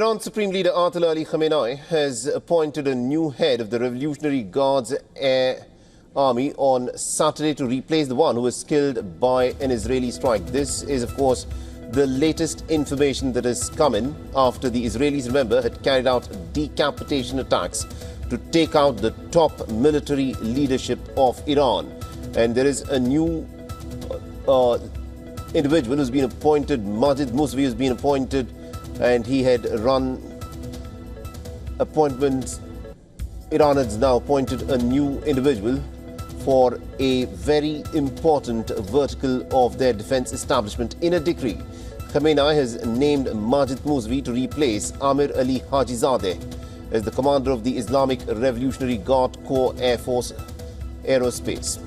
Iran's Supreme Leader Ayatollah Ali Khamenei has appointed a new head of the Revolutionary Guards Air Army on Saturday to replace the one who was killed by an Israeli strike. This is, of course, the latest information that has come in after the Israelis, remember, had carried out decapitation attacks to take out the top military leadership of Iran. And there is a new individual who's been appointed, Majid Mousavi, has been appointed, and he had run appointments. Iran has now appointed a new individual for a very important vertical of their defense establishment. In a decree, Khamenei has named Majid Mousavi to replace Amir Ali Hajizadeh as the commander of the Islamic Revolutionary Guard Corps Air Force Aerospace.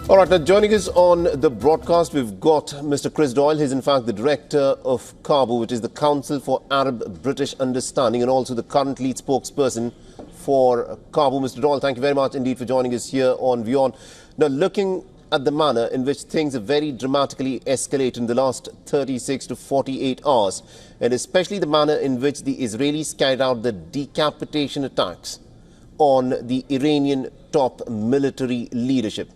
All right, now joining us on the broadcast, we've got Mr. Chris Doyle. He's in fact the director of CABU, which is the Council for Arab-British Understanding, and also the current lead spokesperson for CABU. Mr. Doyle, thank you very much indeed for joining us here on WION. Now, looking at the manner in which things have very dramatically escalated in the last 36 to 48 hours, and especially the manner in which the Israelis carried out the decapitation attacks on the Iranian top military leadership,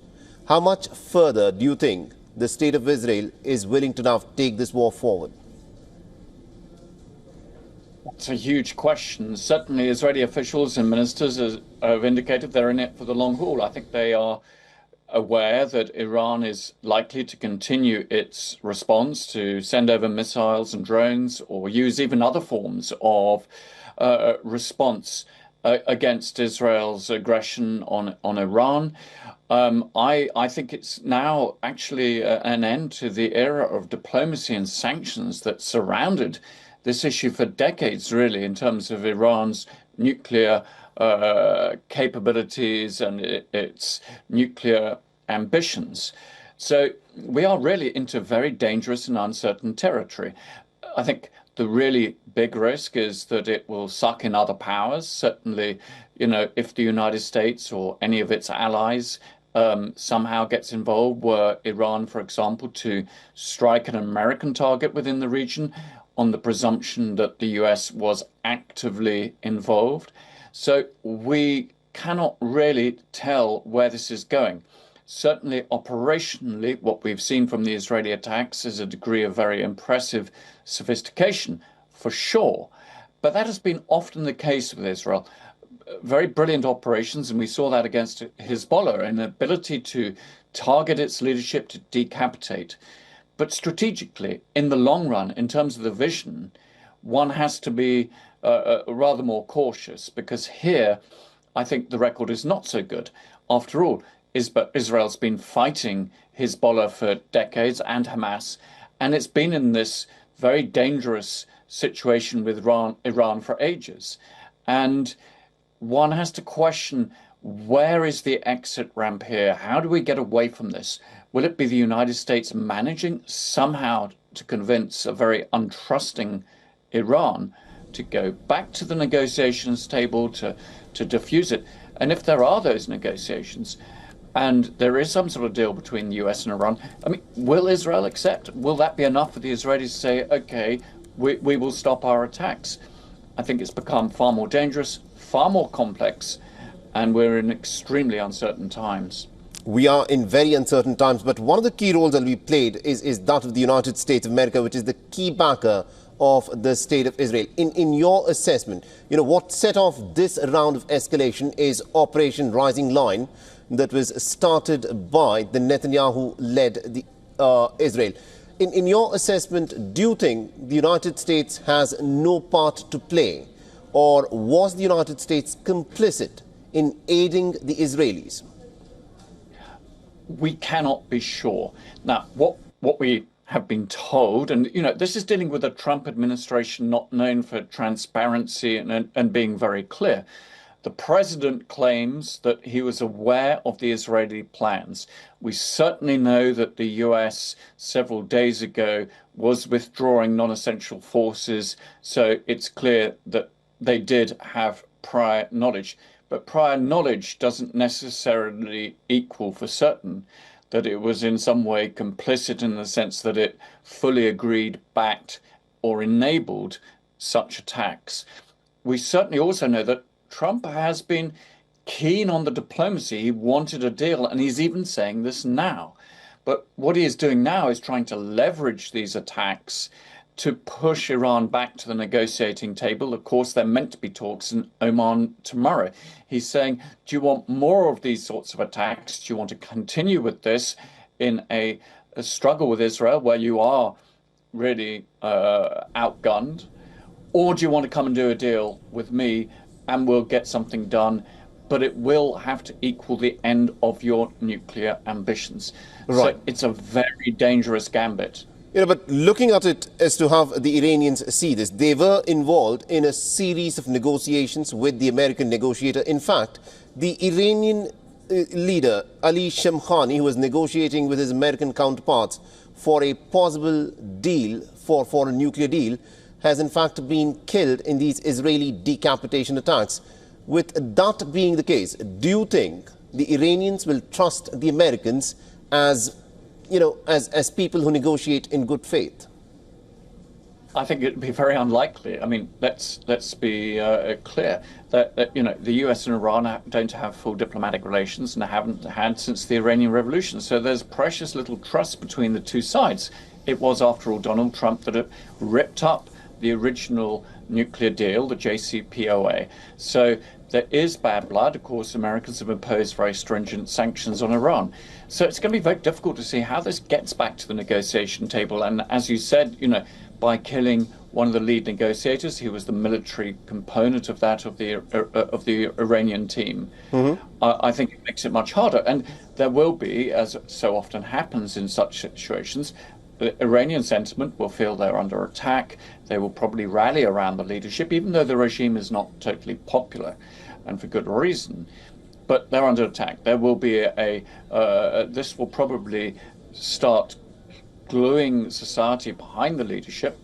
how much further do you think the state of Israel is willing to now take this war forward? It's a huge question. Certainly, Israeli officials and ministers have indicated they're in it for the long haul. I think they are aware that Iran is likely to continue its response to send over missiles and drones or use even other forms of response against Israel's aggression on Iran. I think it's now actually an end to the era of diplomacy and sanctions that surrounded this issue for decades, really, in terms of Iran's nuclear capabilities and its nuclear ambitions. So we are really into very dangerous and uncertain territory. I think the really big risk is that it will suck in other powers. Certainly, if the United States or any of its allies somehow gets involved, were Iran, for example, to strike an American target within the region on the presumption that the US was actively involved. So we cannot really tell where this is going. Certainly operationally, what we've seen from the Israeli attacks is a degree of very impressive sophistication, for sure. But that has been often the case with Israel. Very brilliant operations, and we saw that against Hezbollah, an ability to target its leadership, to decapitate. But strategically, in the long run, in terms of the vision, one has to be rather more cautious, because here, I think the record is not so good. After all, Israel's been fighting Hezbollah for decades and Hamas, and it's been in this very dangerous situation with Iran for ages. And one has to question, where is the exit ramp here? How do we get away from this? Will it be the United States managing somehow to convince a very untrusting Iran to go back to the negotiations table to diffuse it? And if there are those negotiations and there is some sort of deal between the US and Iran, I mean, will Israel accept? Will that be enough for the Israelis to say, okay, we will stop our attacks? I think it's become far more dangerous, far more complex, and we're in extremely uncertain times. We are in very uncertain times, but one of the key roles that we played is that of the United States of America, which is the key backer of the state of Israel. In your assessment, what set off this round of escalation is Operation Rising Lion that was started by the Netanyahu-led Israel. In your assessment, do you think the United States has no part to play, or was the United States complicit in aiding the Israelis? We cannot be sure. Now, what we have been told, and this is dealing with a Trump administration not known for transparency and being very clear. The president claims that he was aware of the Israeli plans. We certainly know that the US several days ago was withdrawing non-essential forces, so it's clear that they did have prior knowledge. but prior knowledge doesn't necessarily equal for certain that it was in some way complicit in the sense that it fully agreed, backed, or enabled such attacks. We certainly also know that Trump has been keen on the diplomacy. He wanted a deal, and he's even saying this now. But what he is doing now is trying to leverage these attacks to push Iran back to the negotiating table. Of course, there are meant to be talks in Oman tomorrow. He's saying, do you want more of these sorts of attacks? Do you want to continue with this in a struggle with Israel where you are really outgunned? Or do you want to come and do a deal with me and we'll get something done, but it will have to equal the end of your nuclear ambitions? Right. So it's a very dangerous gambit. But looking at it as to how the Iranians see this, they were involved in a series of negotiations with the American negotiator. In fact, the Iranian leader, Ali Shamkhani, who was negotiating with his American counterparts for a possible deal, for a nuclear deal, has in fact been killed in these Israeli decapitation attacks. With that being the case, do you think the Iranians will trust the Americans as people who negotiate in good faith? I think it'd be very unlikely. I mean, let's be clear that the US and Iran don't have full diplomatic relations and haven't had since the Iranian Revolution. So there's precious little trust between the two sides. It was, after all, Donald Trump that ripped up the original nuclear deal, the JCPOA. So there is bad blood. Of course, Americans have imposed very stringent sanctions on Iran. So it's going to be very difficult to see how this gets back to the negotiation table. And as you said, by killing one of the lead negotiators, he was the military component of the Iranian team. I think it makes it much harder. And there will be, as so often happens in such situations, the Iranian sentiment will feel they're under attack. They will probably rally around the leadership, even though the regime is not totally popular, and for good reason. But they're under attack. There will be this will probably start gluing society behind the leadership.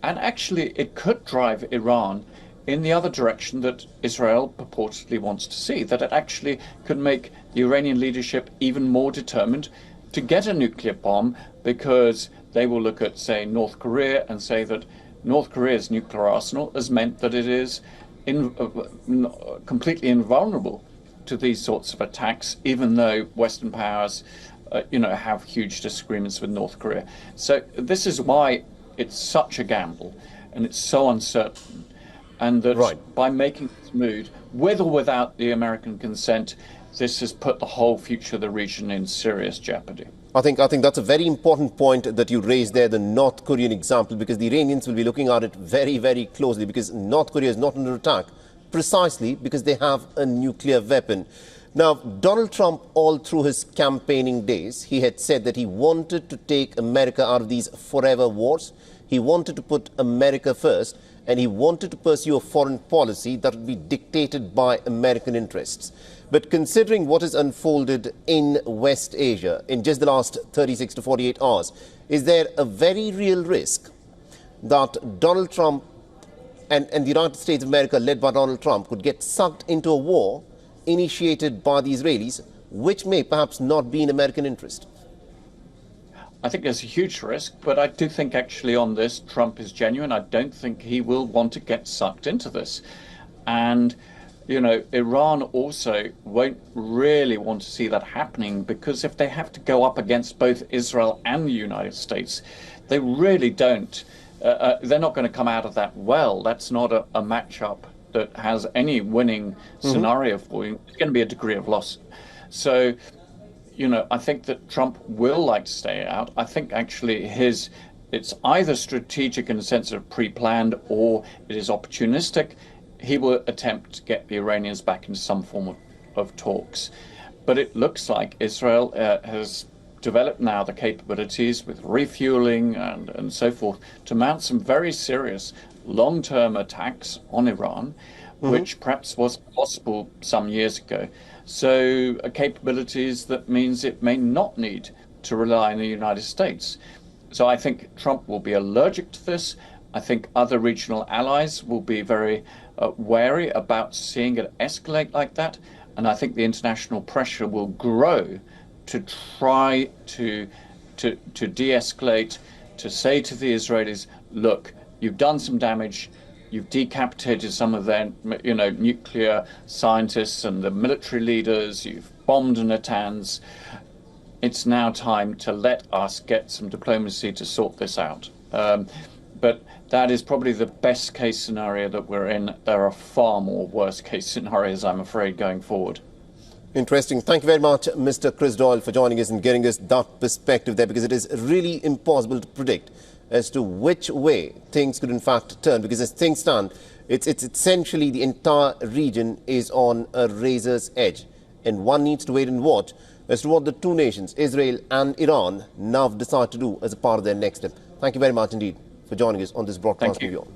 And actually, it could drive Iran in the other direction that Israel purportedly wants to see, that it actually could make the Iranian leadership even more determined to get a nuclear bomb, because they will look at, say, North Korea and say that North Korea's nuclear arsenal has meant that it is completely invulnerable to these sorts of attacks, even though Western powers, have huge disagreements with North Korea. So this is why it's such a gamble and it's so uncertain. And that by making this move, with or without the American consent, this has put the whole future of the region in serious jeopardy. I think that's a very important point that you raised there, the North Korean example, because the Iranians will be looking at it very, very closely, because North Korea is not under attack precisely because they have a nuclear weapon. Now, Donald Trump, all through his campaigning days, he had said that he wanted to take America out of these forever wars. He wanted to put America first, and he wanted to pursue a foreign policy that would be dictated by American interests. But considering what has unfolded in West Asia in just the last 36 to 48 hours, is there a very real risk that Donald Trump and the United States of America, led by Donald Trump, could get sucked into a war initiated by the Israelis, which may perhaps not be in American interest? I think there's a huge risk, but I do think actually on this, Trump is genuine. I don't think he will want to get sucked into this. And, Iran also won't really want to see that happening, because if they have to go up against both Israel and the United States, they really don't. They're not going to come out of that well. That's not a matchup that has any winning scenario for you. It's going to be a degree of loss. So, I think that Trump will like to stay out. I think actually it's either strategic in the sense of pre-planned, or it is opportunistic. He will attempt to get the Iranians back into some form of talks. But it looks like Israel has developed now the capabilities with refueling and so forth to mount some very serious long-term attacks on Iran, which perhaps was possible some years ago. So capabilities that means it may not need to rely on the United States. So I think Trump will be allergic to this. I think other regional allies will be very wary about seeing it escalate like that. And I think the international pressure will grow to try to de-escalate, to say to the Israelis, look, you've done some damage, you've decapitated some of their, nuclear scientists and the military leaders, you've bombed Natanz. It's now time to let us get some diplomacy to sort this out. But that is probably the best case scenario that we're in. There are far more worst case scenarios, I'm afraid, going forward. Interesting. Thank you very much, Mr. Chris Doyle, for joining us and getting us that perspective there, because it is really impossible to predict as to which way things could in fact turn, because as things stand, it's essentially the entire region is on a razor's edge, and one needs to wait and watch as to what the two nations, Israel and Iran, now decide to do as a part of their next step. Thank you very much indeed for joining us on this broadcast. Thank you.